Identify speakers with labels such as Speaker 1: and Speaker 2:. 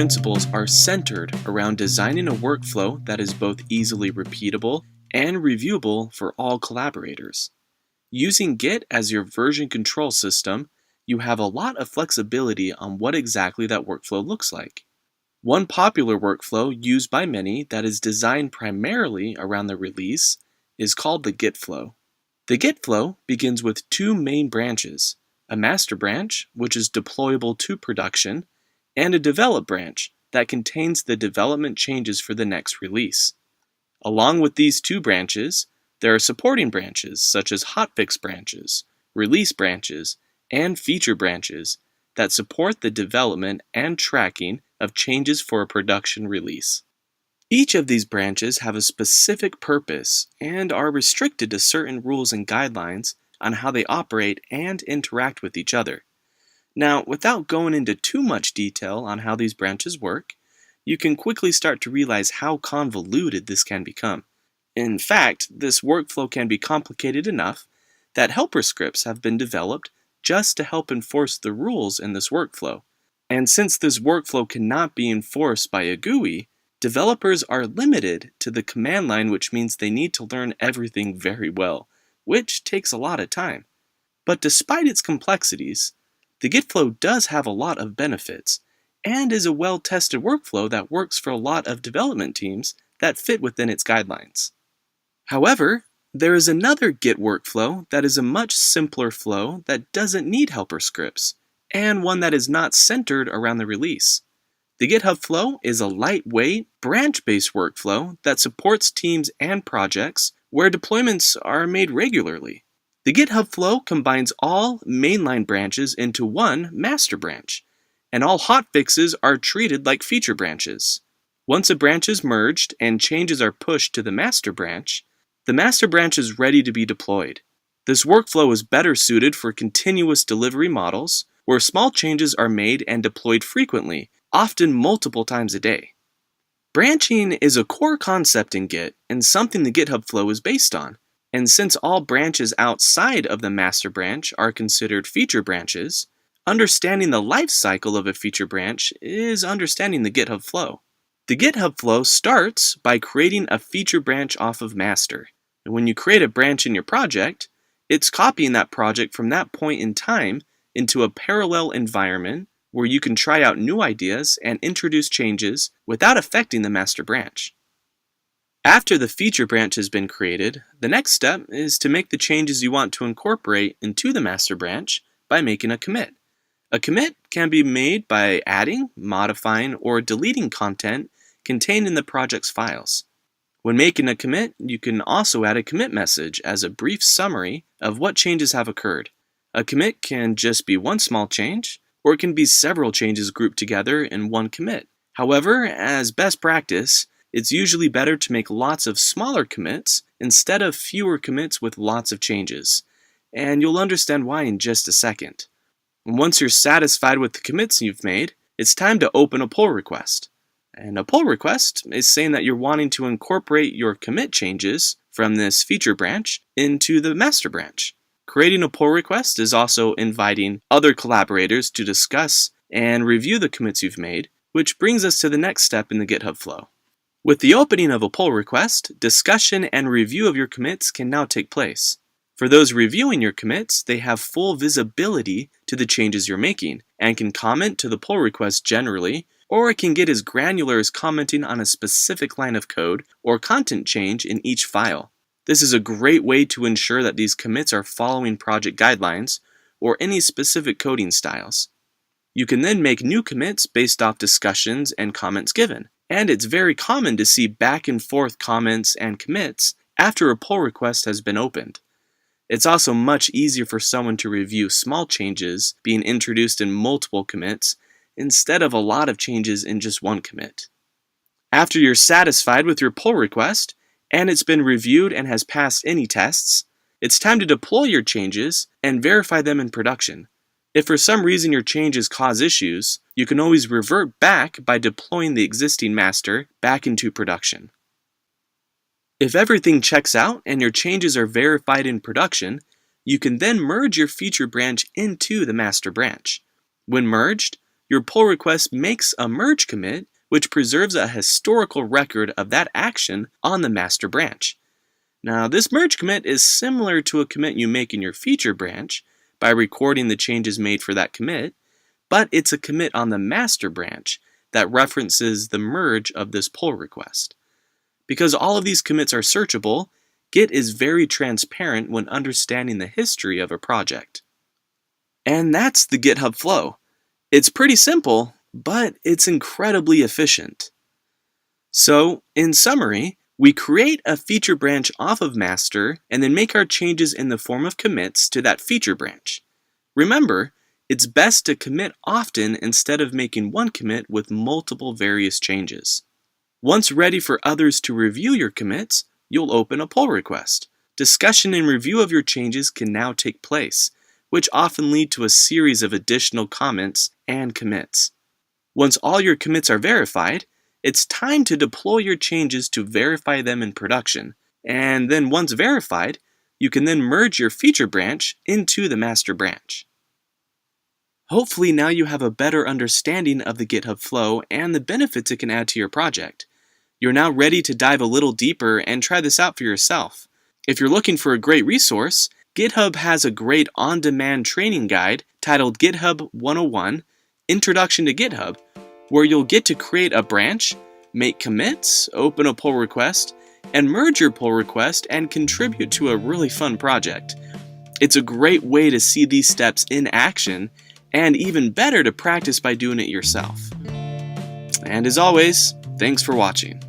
Speaker 1: principles are centered around designing a workflow that is both easily repeatable and reviewable for all collaborators. Using Git as your version control system, you have a lot of flexibility on what exactly that workflow looks like. One popular workflow used by many that is designed primarily around the release is called the Git flow. The Git flow begins with two main branches, a master branch, which is deployable to production, and a develop branch that contains the development changes for the next release. Along with these two branches, there are supporting branches such as hotfix branches, release branches, and feature branches that support the development and tracking of changes for a production release. Each of these branches have a specific purpose and are restricted to certain rules and guidelines on how they operate and interact with each other. Now, without going into too much detail on how these branches work, you can quickly start to realize how convoluted this can become. In fact, this workflow can be complicated enough that helper scripts have been developed just to help enforce the rules in this workflow. And since this workflow cannot be enforced by a GUI, developers are limited to the command line, which means they need to learn everything very well, which takes a lot of time. But despite its complexities, the Git flow does have a lot of benefits and is a well-tested workflow that works for a lot of development teams that fit within its guidelines. However, there is another Git workflow that is a much simpler flow that doesn't need helper scripts, and one that is not centered around the release. The GitHub flow is a lightweight, branch-based workflow that supports teams and projects where deployments are made regularly. The GitHub flow combines all mainline branches into one master branch, and all hotfixes are treated like feature branches. Once a branch is merged and changes are pushed to the master branch is ready to be deployed. This workflow is better suited for continuous delivery models where small changes are made and deployed frequently, often multiple times a day. Branching is a core concept in Git and something the GitHub flow is based on. And since all branches outside of the master branch are considered feature branches, understanding the life cycle of a feature branch is understanding the GitHub flow. The GitHub flow starts by creating a feature branch off of master. And when you create a branch in your project, it's copying that project from that point in time into a parallel environment where you can try out new ideas and introduce changes without affecting the master branch. After the feature branch has been created, the next step is to make the changes you want to incorporate into the master branch by making a commit. A commit can be made by adding, modifying, or deleting content contained in the project's files. When making a commit, you can also add a commit message as a brief summary of what changes have occurred. A commit can just be one small change, or it can be several changes grouped together in one commit. However, as best practice, it's usually better to make lots of smaller commits instead of fewer commits with lots of changes, and you'll understand why in just a second. Once you're satisfied with the commits you've made, it's time to open a pull request. And a pull request is saying that you're wanting to incorporate your commit changes from this feature branch into the master branch. Creating a pull request is also inviting other collaborators to discuss and review the commits you've made, which brings us to the next step in the GitHub flow. With the opening of a pull request, discussion and review of your commits can now take place. For those reviewing your commits, they have full visibility to the changes you're making and can comment to the pull request generally, or it can get as granular as commenting on a specific line of code or content change in each file. This is a great way to ensure that these commits are following project guidelines or any specific coding styles. You can then make new commits based off discussions and comments given. And it's very common to see back and forth comments and commits after a pull request has been opened. It's also much easier for someone to review small changes being introduced in multiple commits instead of a lot of changes in just one commit. After you're satisfied with your pull request and it's been reviewed and has passed any tests, it's time to deploy your changes and verify them in production. If for some reason your changes cause issues, you can always revert back by deploying the existing master back into production. If everything checks out and your changes are verified in production, you can then merge your feature branch into the master branch. When merged, your pull request makes a merge commit, which preserves a historical record of that action on the master branch. Now, this merge commit is similar to a commit you make in your feature branch by recording the changes made for that commit, but it's a commit on the master branch that references the merge of this pull request. Because all of these commits are searchable, Git is very transparent when understanding the history of a project. And that's the GitHub flow. It's pretty simple, but it's incredibly efficient. So, in summary, we create a feature branch off of master and then make our changes in the form of commits to that feature branch. Remember, it's best to commit often instead of making one commit with multiple various changes. Once ready for others to review your commits, you'll open a pull request. Discussion and review of your changes can now take place, which often lead to a series of additional comments and commits. Once all your commits are verified, it's time to deploy your changes to verify them in production. And then once verified, you can then merge your feature branch into the master branch. Hopefully now you have a better understanding of the GitHub flow and the benefits it can add to your project. You're now ready to dive a little deeper and try this out for yourself. If you're looking for a great resource, GitHub has a great on-demand training guide titled GitHub 101, Introduction to GitHub, where you'll get to create a branch, make commits, open a pull request, and merge your pull request and contribute to a really fun project. It's a great way to see these steps in action, and even better to practice by doing it yourself. And as always, thanks for watching.